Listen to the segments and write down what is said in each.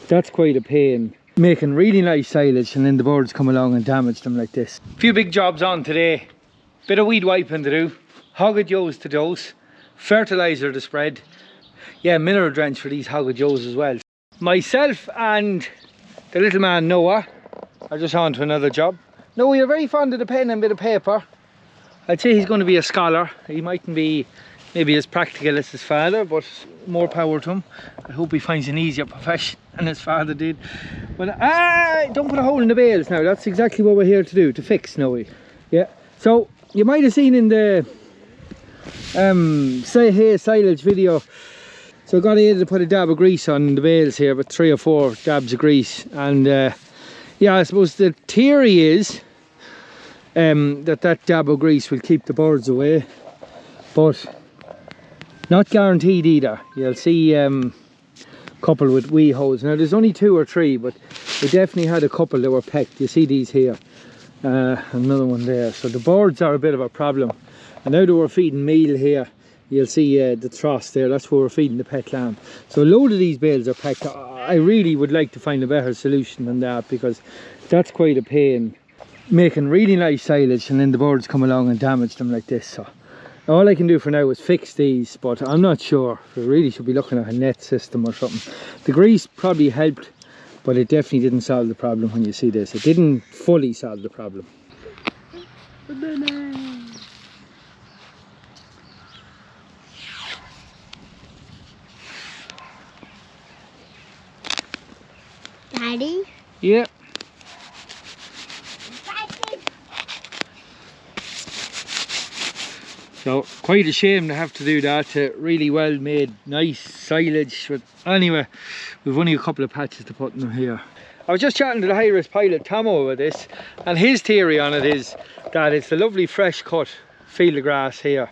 that's quite a pain. Making really nice silage and then the birds come along and damage them like this. Few big jobs on today. Bit of weed wiping to do, hogget yos to dose, fertiliser to spread. Yeah, mineral drench for these hogget yos as well. Myself and the little man Noah are just on to another job. Noah, you're very fond of the pen and bit of paper. I'd say he's going to be a scholar. He mightn't be maybe as practical as his father, but more power to him. I hope he finds an easier profession than his father did. But don't put a hole in the bales now. That's exactly what we're here to do, to fix, Noah. Yeah. So you might have seen in the say hey silage video. So I got Ada to put a dab of grease on the bales here, but 3 or 4 dabs of grease. And yeah, I suppose the theory is that dab of grease will keep the birds away, but not guaranteed either. You'll see couple with wee holes. Now there's only 2 or 3, but we definitely had a couple that were pecked. You see these here, another one there. So the birds are a bit of a problem. And now that we're feeding meal here, you'll see the troughs there. That's where we're feeding the pet lamb. So a load of these bales are pecked. I really would like to find a better solution than that, because that's quite a pain. Making really nice silage and then the birds come along and damage them like this. So all I can do for now is fix these, but I'm not sure. We really should be looking at a net system or something. The grease probably helped, but it definitely didn't solve the problem. When you see this, it didn't fully solve the problem. Daddy? Yeah. So quite a shame to have to do that to really well made nice silage, but anyway, we've only a couple of patches to put in them here. I was just chatting to the high-risk pilot Tomo about this, and his theory on it is that it's a lovely fresh cut field of grass here,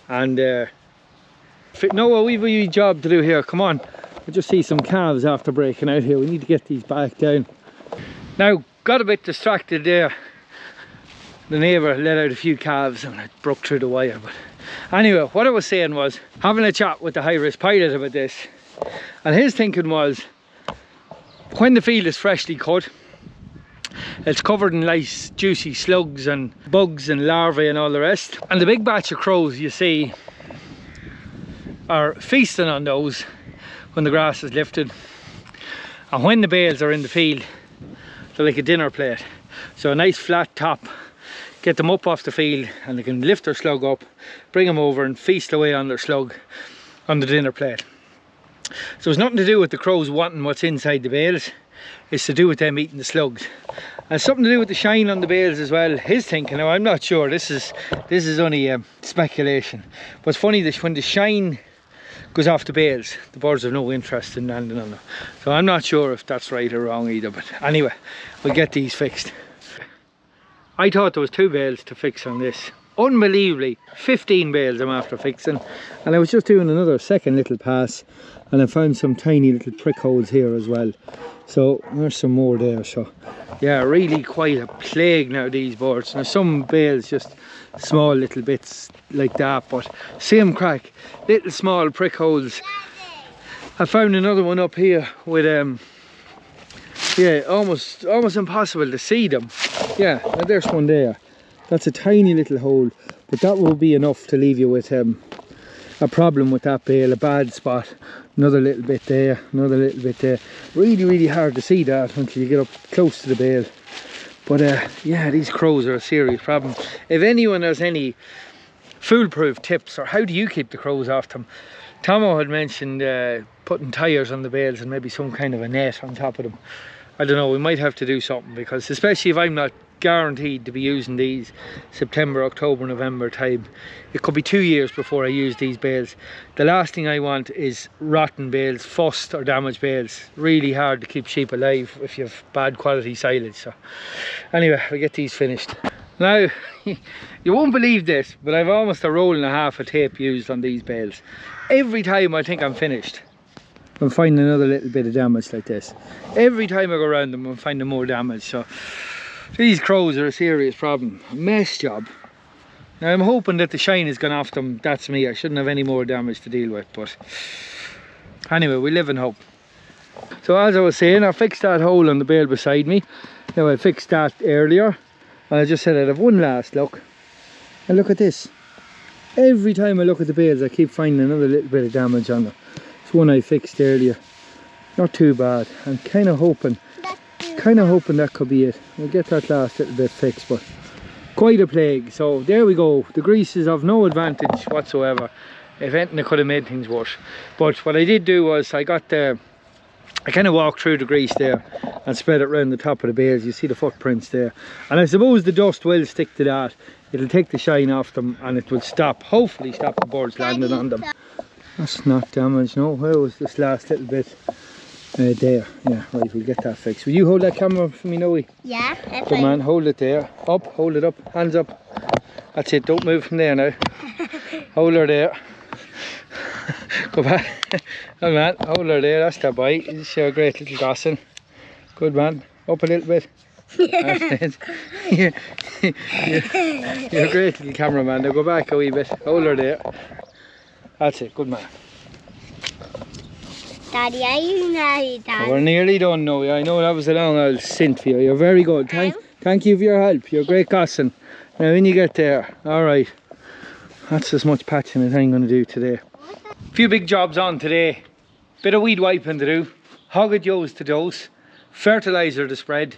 and Noah, we've a wee job to do here. Come on, I just see some calves after breaking out here. We need to get these back down. Now, got a bit distracted there. The neighbour let out a few calves and it broke through the wire. But anyway, what I was saying was, having a chat with the high-risk pilot about this, and his thinking was, when the field is freshly cut, it's covered in nice juicy slugs and bugs and larvae and all the rest, and the big batch of crows you see are feasting on those when the grass is lifted, and when the bales are in the field, they're like a dinner plate. So a nice flat top, get them up off the field and they can lift their slug up, bring them over and feast away on their slug on the dinner plate. So it's nothing to do with the crows wanting what's inside the bales, it's to do with them eating the slugs. And something to do with the shine on the bales as well. His thinking, now I'm not sure, this is only speculation, but it's funny that when the shine goes off the bales, the birds have no interest in landing on them. So I'm not sure if that's right or wrong either, but anyway, we'll get these fixed. I thought there was 2 bales to fix on this. Unbelievably, 15 bales I'm after fixing. And I was just doing another second little pass, and I found some tiny little prick holes here as well. So there's some more there. So yeah, really quite a plague now, these birds. Now some bales just small little bits like that, but same crack, little small prick holes. I found another one up here with yeah, almost impossible to see them. Yeah, now there's one there. That's a tiny little hole, but that will be enough to leave you with a problem with that bale, a bad spot. Another little bit there, another little bit there. Really hard to see that until you get up close to the bale. But yeah, these crows are a serious problem. If anyone has any foolproof tips, or how do you keep the crows off them? Tomo had mentioned putting tyres on the bales and maybe some kind of a net on top of them. I don't know, we might have to do something, because especially if I'm not guaranteed to be using these September, October, November time, it could be 2 years before I use these bales. The last thing I want is rotten bales, fussed or damaged bales. Really hard to keep sheep alive if you have bad quality silage. So anyway, we'll get these finished. Now, you won't believe this, but I've almost a roll and a half of tape used on these bales. Every time I think I'm finished, I'm finding another little bit of damage like this. Every time I go around them, I'm finding more damage. So these crows are a serious problem. A mess job. Now I'm hoping that the shine has gone off them. That's me. I shouldn't have any more damage to deal with. But anyway, we live in hope. So as I was saying, I fixed that hole on the bale beside me. Now I fixed that earlier. And I just said I'd have one last look. And look at this. Every time I look at the bales, I keep finding another little bit of damage on them. It's one I fixed earlier. Not too bad. I'm kind of hoping that could be it. We'll get that last little bit fixed, but quite a plague. So there we go. The grease is of no advantage whatsoever. If anything, it could have made things worse. But what I did do was I kind of walked through the grease there and spread it around the top of the bales. You see the footprints there. And I suppose the dust will stick to that. It'll take the shine off them and it will stop, hopefully stop the birds landing on them. That's not damaged, no. Where was this last little bit? There. Yeah, right, we'll get that fixed. Will you hold that camera for me, Noe? Yeah, that's Good man, hold it there. Up, hold it up, hands up. That's it, don't move from there now. Hold her there. Go back. Good man, hold her there, that's the bite. It's a great little gossin. Good man, up a little bit. That's it. You're a great little cameraman. Now go back a wee bit. Hold her there. That's it, good man. Daddy, are you nearly done? We're nearly done now. I know that was a long old stint for you. You're very good. Thank you for your help. You're a great gossin. Now when you get there, alright. That's as much patching as I'm going to do today. A few big jobs on today. Bit of weed wiping to do. Hogget Joes to dose. Fertiliser to spread.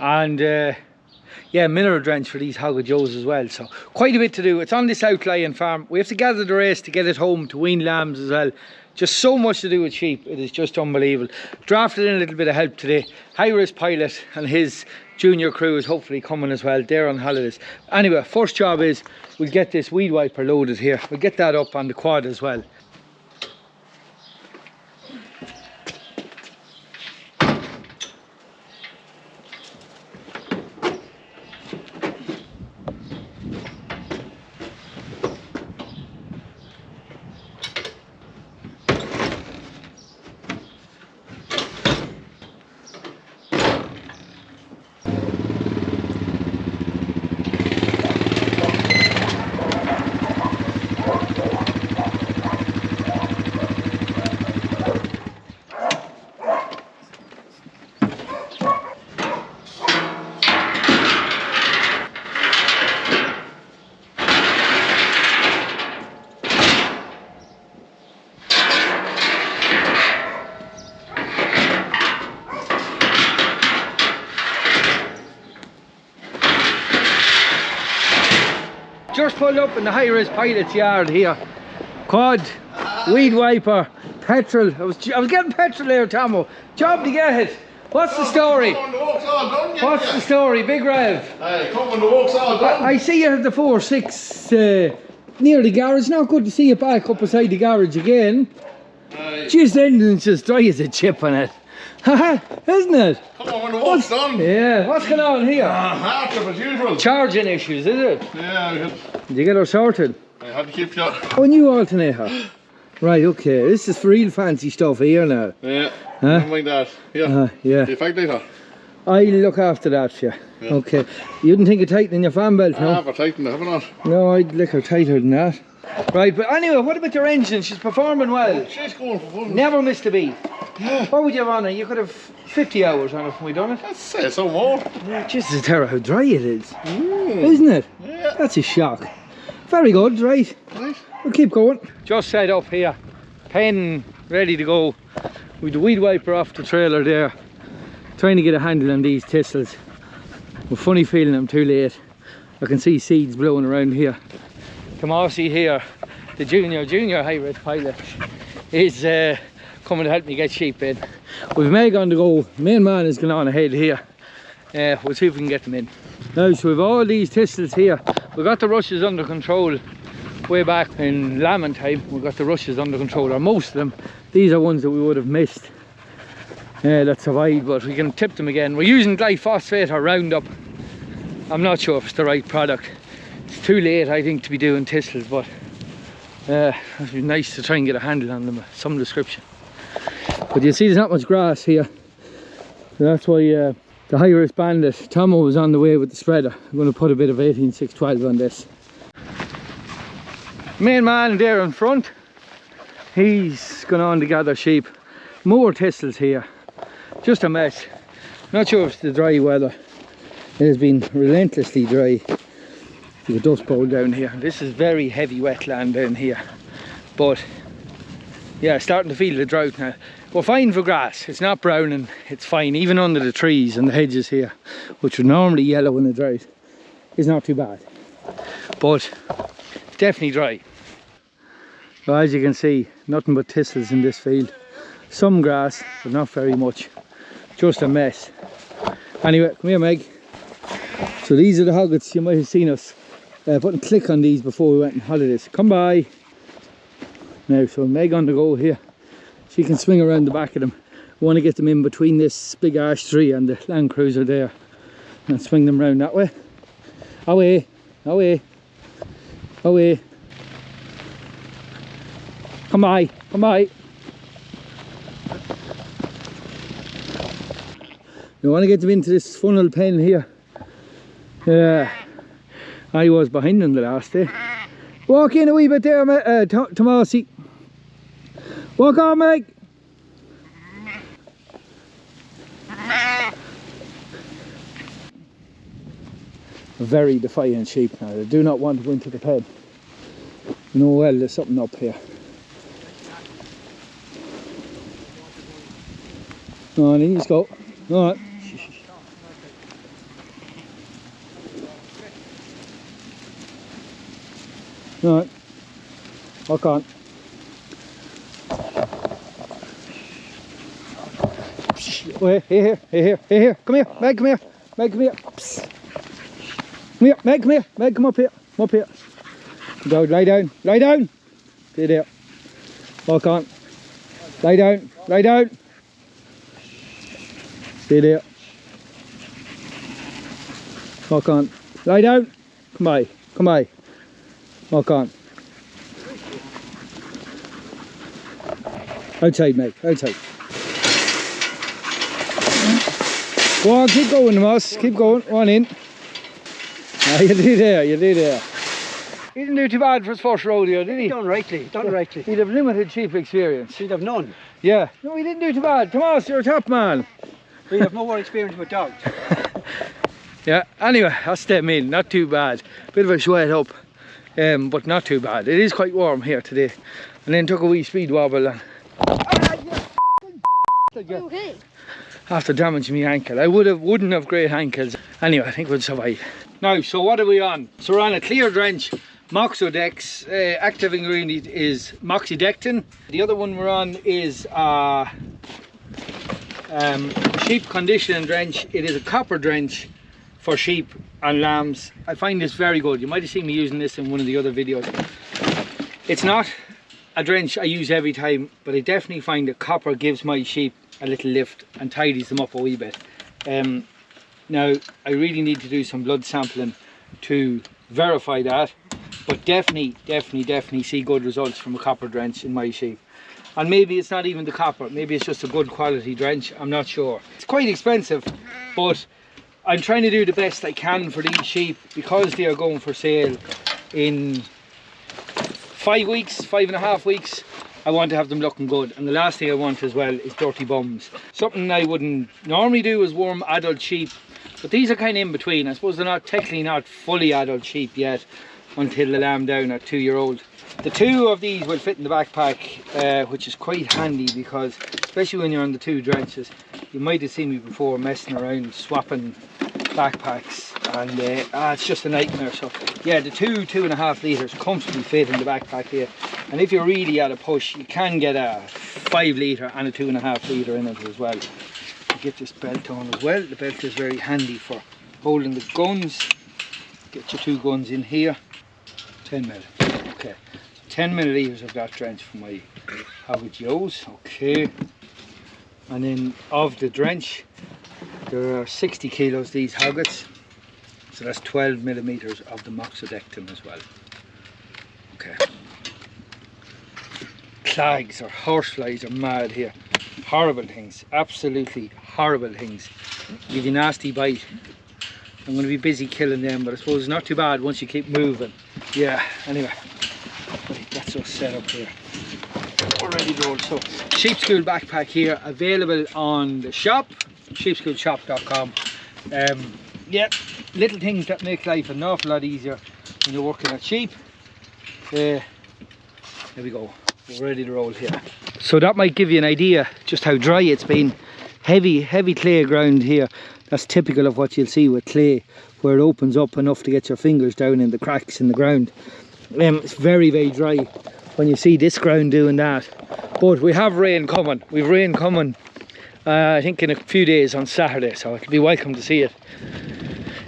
And yeah, mineral drench for these Hogget Joes as well. So quite a bit to do. It's on this outlying farm. We have to gather the race to get it home to wean lambs as well. Just so much to do with sheep. It is just unbelievable. Drafted in a little bit of help today. High-risk pilot and his junior crew is hopefully coming as well. They're on holidays. Anyway, first job is we'll get this weed wiper loaded here. We'll get that up on the quad as well. Just pulled up in the high-res pilot's yard here. Quad, weed wiper, petrol. I was getting petrol there, Tomo. Job to get it. What's the story? What's the story, Big Rev? I see you have the 4.6 near the garage. Not good to see you back up beside the garage again. Just engine's just dry as a chip on it. Haha, isn't it? Come on, when the walk's done. Yeah, what's going on here? Half as usual. Charging issues, is it? Yeah, Did you get her sorted? I had to keep you. Oh, new alternator. Right, okay. This is real fancy stuff here now. Yeah. Huh? Don't mind that. Yeah. Yeah. The fertiliser. I'll look after that for you. Yeah. Okay. You wouldn't think of tightening your fan belt, no? I've tightened it, haven't I? No, I'd lick her tighter than that. Right, but anyway, what about your engine? She's performing well. She's going for fun. Never missed a beat. What would you have on it? You could have 50 hours on it when we done it. Let's say some more. Yeah, just to tell her how dry it is. Isn't it? Yeah. That's a shock. Very good, right? Right. We'll keep going. Just set up here. Pen ready to go. With the weed wiper off the trailer there. Trying to get a handle on these thistles. With funny feeling I'm too late. I can see seeds blowing around here. Tomasi here, the junior high-risk pilot, is coming to help me get sheep in. We've Meg on the go. Main man is going on ahead here. We'll see if we can get them in. Now, so we've all these thistles here. We got the rushes under control way back in lambing time. We got the rushes under control, or most of them. These are ones that we would have missed that survived, but we can tip them again. We're using glyphosate or Roundup. I'm not sure if it's the right product. It's too late, I think, to be doing thistles, but it'd be nice to try and get a handle on them of some description. But you see there's not much grass here. So that's why the high-risk bandit, Tomo, was on the way with the spreader. I'm going to put a bit of 18612 on this. Main man there in front, he's gone on to gather sheep. more thistles here. Just a mess. Not sure if it's the dry weather. It has been relentlessly dry. There's a dust bowl down here. This is very heavy wetland down here. But yeah, starting to feel the drought now. We're fine for grass. It's not browning. It's fine. Even under the trees and the hedges here, which are normally yellow in the drought, is not too bad. But it's definitely dry. So as you can see, nothing but thistles in this field. Some grass, but not very much. Just a mess. Anyway, come here, Meg. So these are the hoggets. You might have seen us putting click on these before we went on holidays. Come by. Now, so Meg on the go here. She can swing around the back of them. We want to get them in between this big ash tree and the Land Cruiser there. And swing them round that way. Away, away, away. Come by, come by. You want to get them into this funnel pen here. Yeah, I was behind them the last day. Walk in a wee bit there, Tomasi. Walk on, Meg. Very defiant sheep now. They do not want to go into the pen. You know well there's something up here. Go on in, let's go. Go on. Go on. Walk on. Wait, here. Come here, Meg, come here. Meg, come here. Psst. Come here, Meg, come here. Meg, come up here. Come up here. Go, lie down. Lie down. Stay there. Walk on. Lie down. Lie down. Stay there. Walk on. Lie down. Come by. Come by. Walk on. Outside, Meg. Outside. Go on, keep going, Moss. Keep going. Go on in. Ah, you do there. You do there. He didn't do too bad for his first rodeo, did he? Done rightly, done rightly. He'd have limited sheep experience. He'd have none. Yeah. No, he didn't do too bad. Tomas, you're a top man. We have more experience with dogs. Yeah, anyway, that's them in. Not too bad. Bit of a sweat up, but not too bad. It is quite warm here today. And then took a wee speed wobble and Okay. after damaging my ankle. I wouldn't have great ankles. Anyway, I think we'll survive. Now, so what are we on? So we're on a clear drench, Moxodex. Active ingredient is moxidectin. The other one we're on is sheep conditioning drench. It is a copper drench for sheep and lambs. I find this very good. You might have seen me using this in one of the other videos. It's not a drench I use every time, but I definitely find that copper gives my sheep a little lift and tidies them up a wee bit. Now I really need to do some blood sampling to verify that, but definitely see good results from a copper drench in my sheep. And maybe it's not even the copper, maybe it's just a good quality drench, I'm not sure. It's quite expensive, but I'm trying to do the best I can for these sheep because they are going for sale in 5 weeks, 5.5 weeks. I want to have them looking good, and the last thing I want as well is dirty bums. Something I wouldn't normally do is worm adult sheep, but these are kind of in between. I suppose they're not technically not fully adult sheep yet until the lamb down at 2-year-old. The two of these will fit in the backpack, which is quite handy because especially when you're on the two drenches, you might have seen me before messing around swapping backpacks, and it's just a nightmare. So yeah, the 2.5 litres comfortably fit in the backpack here, and if you're really at a push you can get a 5 litre and a 2.5 litre in it as well. You get this belt on as well. The belt is very handy for holding the guns. Get your 2 guns in here. 10 mil. Okay, so 10 millilitres of that drench for my Howard-Joes. Okay, and then of the drench there are 60 kilos these hoggets, so that's 12 millimeters of the moxidectin as well. Okay. Clags or horseflies are mad here. Horrible things, absolutely horrible things. Give you a nasty bite. I'm going to be busy killing them, but I suppose it's not too bad once you keep moving. Yeah, anyway, right, that's us set up here. We're ready to roll. So Sheep School backpack here, available on the shop, sheepschoolshop.com. Yeah, little things that make life an awful lot easier when you're working at sheep. There we go, we're ready to roll here. So that might give you an idea just how dry it's been. Heavy clay ground here. That's typical of what you'll see with clay, where it opens up enough to get your fingers down in the cracks in the ground. It's very dry when you see this ground doing that. But we have rain coming. We've rain coming I think in a few days on Saturday, so it'll be welcome to see it.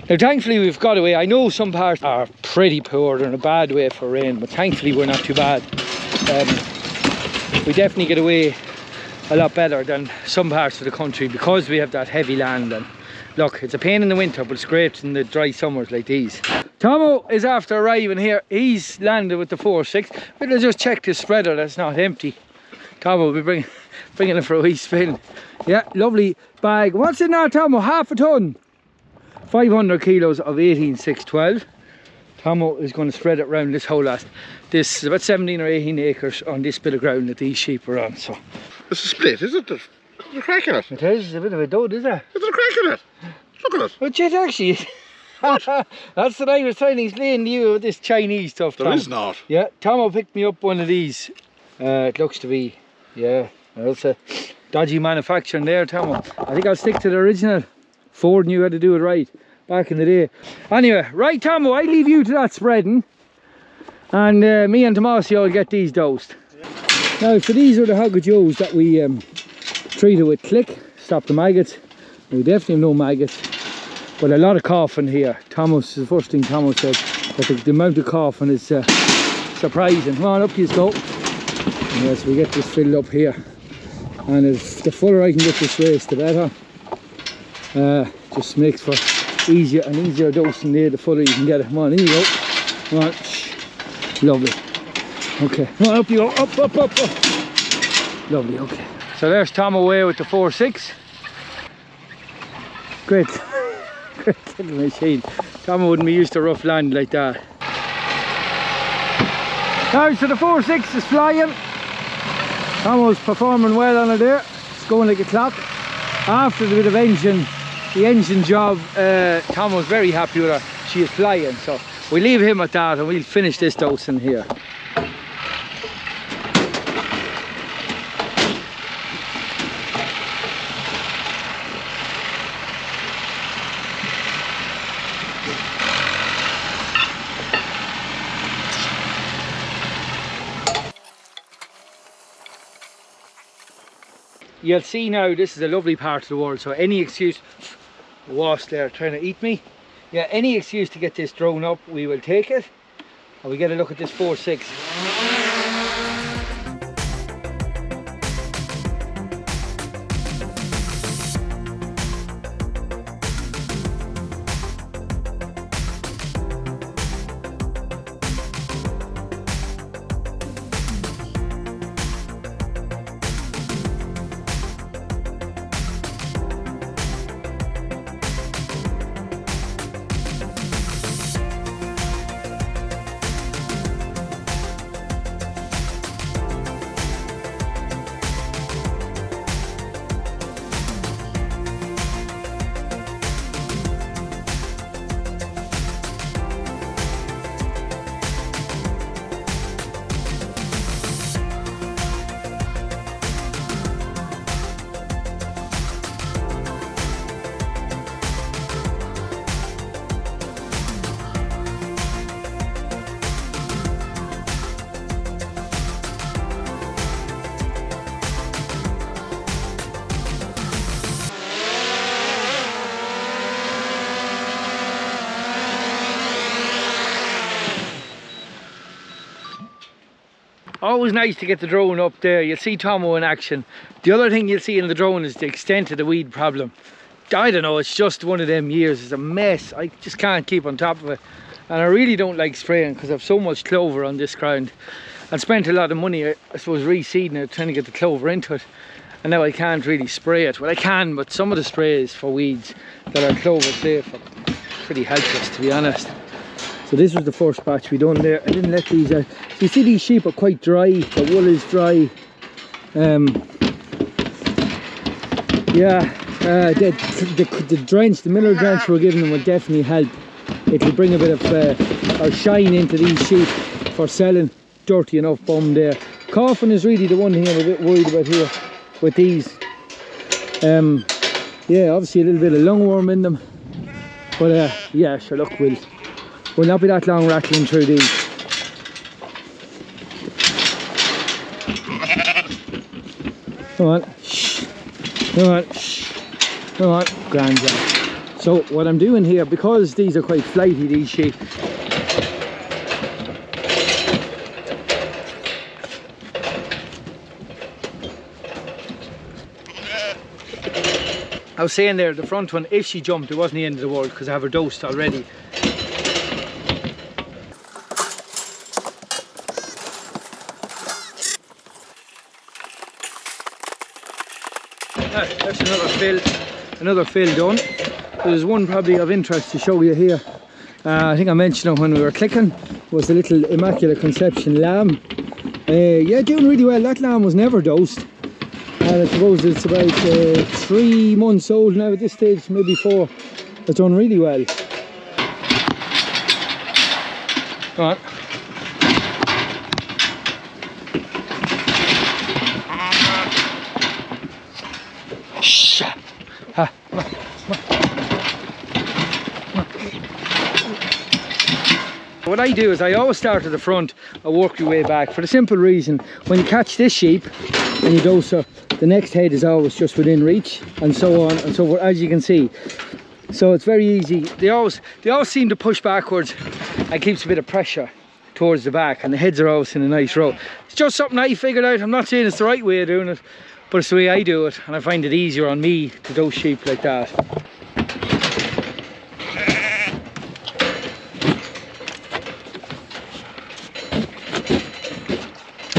Now thankfully we've got away. I know some parts are pretty poor, they're in a bad way for rain, but thankfully we're not too bad. We definitely get away a lot better than some parts of the country because we have that heavy land. And look, it's a pain in the winter, but it's great in the dry summers like these. Tomo is after arriving here. He's landed with the 4.6. We'll just check this spreader that's not empty. Tomo will be bringing it for a wee spin. Yeah, lovely bag. What's in there, Tomo? Half a ton. 500 kilos of 18,612. Tomo is going to spread it around this whole lot. This is about 17 or 18 acres on this bit of ground that these sheep are on. So It's a split, is it? There's a crack in it. it is a bit of a dud, is it? There's a crack in it. Look at it. But yet actually, that's what I was trying to explain to you with this Chinese stuff. There is not. Yeah, Tomo picked me up one of these. It looks to be, yeah, that's a dodgy manufacturing there, Tomo. I think I'll stick to the original. Ford knew how to do it right back in the day. Anyway, right, Tomo, I leave you to that spreading, and me and Tomasio will get these dosed. Now, so these are the hoggajoes that we treated with click, stop the maggots. We definitely have no maggots, but a lot of coughing here. Thomas, the first thing Thomas said, that the amount of coughing is surprising. Come on, up you go. Yes, we get this filled up here, and if the fuller I can get this race, the better. Just makes for an easier dosing there, the fuller you can get it. Come on, in you go. Come on. Lovely. Okay, come on, up you go. Up. Lovely, okay. So there's Tom away with the 4.6. Great little machine. Tom wouldn't be used to rough land like that. Now, so the 4.6 is flying. Tom was performing well on it there. It's going like a clock. After the bit of the engine job, Tom was very happy with her. She is flying, so we leave him at that and we'll finish this dosing here. You'll see now, this is a lovely part of the world, so any excuse, wasp there trying to eat me, yeah, any excuse to get this drone up, we will take it, and we get a look at this 4.6. Always nice to get the drone up there. You'll see Tomo in action. The other thing you'll see in the drone is the extent of the weed problem. I don't know, it's just one of them years. It's a mess. I just can't keep on top of it. And I really don't like spraying because I have so much clover on this ground. I spent a lot of money, I suppose, reseeding it, trying to get the clover into it. And now I can't really spray it. Well, I can, but some of the sprays for weeds that are clover safe are pretty helpless, to be honest. So this was the first batch we done there. I didn't let these out. So you see these sheep are quite dry, the wool is dry. Yeah, the drench, the mineral drench we're giving them will definitely help. It'll bring a bit of or shine into these sheep for selling. Dirty enough bum there. Coughing is really the one thing I'm a bit worried about here with these. Yeah, obviously a little bit of lungworm in them, but yeah, sure, look, we'll not be that long rattling through these. Come on, shh. Come on, shh. Come on, grand job. So what I'm doing here, because these are quite flighty, these sheep, I was saying there, the front one, if she jumped, it wasn't the end of the world because I have her dosed already. That's another fill done. There's one probably of interest to show you here. I think I mentioned it when we were clicking, was the little Immaculate Conception lamb. Yeah, doing really well. That lamb was never dosed. And I suppose it's about 3 months old now at this stage, maybe 4. It's done really well. Come on. Shh. Ha. Come on. Come on. What I do is I always start at the front and work your way back, for the simple reason, when you catch this sheep and you dose her, the next head is always just within reach, and so on and so forth, as you can see. So it's very easy. They always seem to push backwards and keeps a bit of pressure towards the back, and the heads are always in a nice row. It's just something I figured out. I'm not saying it's the right way of doing it, but it's the way I do it, and I find it easier on me to dose sheep like that.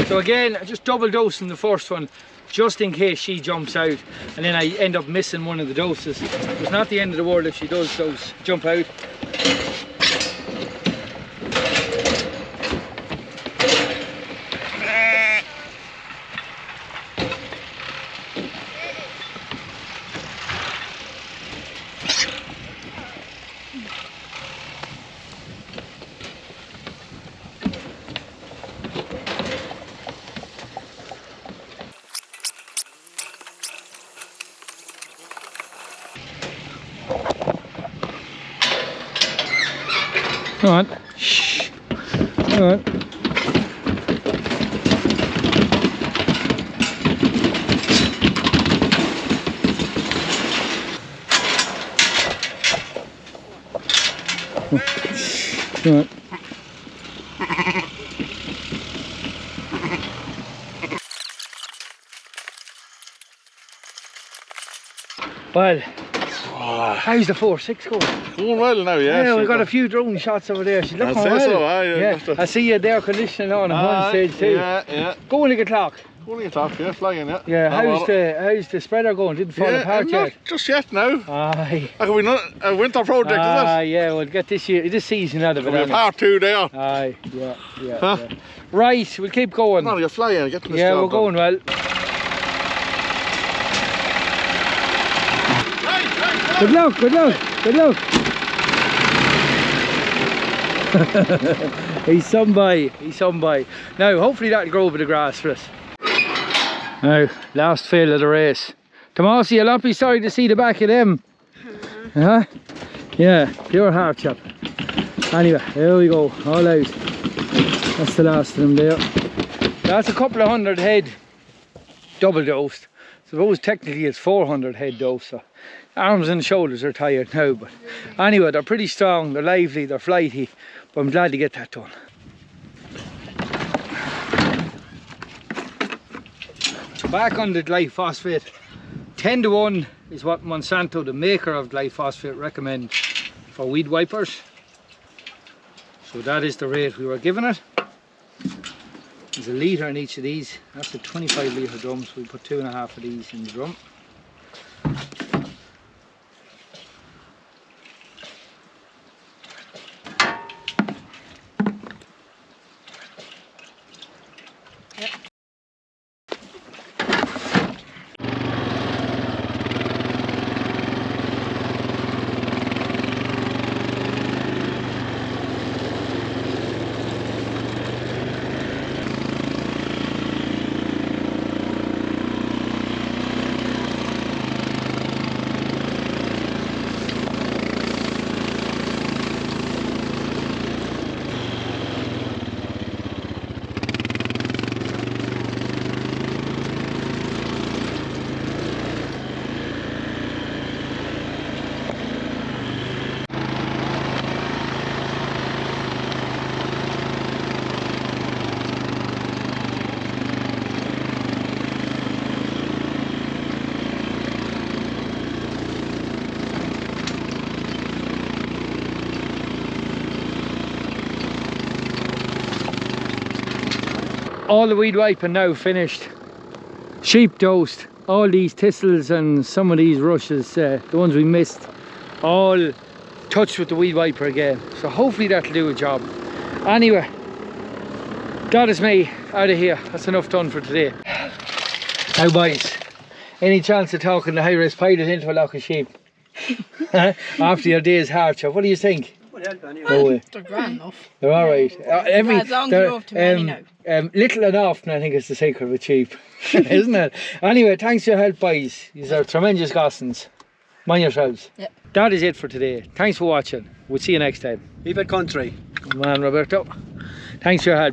So again, I just double dosing the first one, just in case she jumps out, and then I end up missing one of the doses. It's not the end of the world if she does jump out. Come on. Shh. Come on. Come on. Well, how's the 4-6 going? Going well now, yeah. Yeah, we got a few drone shots over there. She's looking well. So, yeah. I see you there conditioning on at one stage too. Yeah. Going like a clock. Going like a clock, yeah, flying, yeah. Yeah, how's the spreader going? Didn't fall apart yet? Just yet now. Aye. That could be a winter project, is it? Yeah, we'll get this season out of it. We'll part 2 there. Aye, yeah. Right, we'll keep going. Come on, you're flying, getting this job done. We're going well. Good luck. He's some by. Now, hopefully that'll grow a bit of grass for us. Now, last fill of the race. Tomasi, you'll not be sorry to see the back of them. Huh? Yeah, pure heart chop. Anyway, there we go, all out. That's the last of them there. That's a couple of 100 head double dosed. Suppose technically it's 400 head dose. So arms and shoulders are tired now, but anyway, they're pretty strong, they're lively, they're flighty, but I'm glad to get that done. So back on the glyphosate, 10 to 1 is what Monsanto, the maker of glyphosate, recommend for weed wipers. So that is the rate we were giving it. There's a litre in each of these. That's a 25 litre drum, so we put 2.5 of these in the drum. all the weed wiping now finished. Sheep dosed. All these thistles and some of these rushes, the ones we missed, all touched with the weed wiper again. So hopefully that'll do a job. Anyway, that is me out of here. That's enough done for today. Now boys, any chance of talking the high-risk pilot into a lock of sheep? After your day's hardship, what do you think? No way. They're grand enough. They're alright. As long as you're up to many now. Little and often, I think, is the secret with sheep. Isn't it? Anyway, thanks for your help, boys. These are tremendous gossins. Mind yourselves. Yep. That is it for today. Thanks for watching. We'll see you next time. Leave it country. Come on, Roberto. Thanks for your help.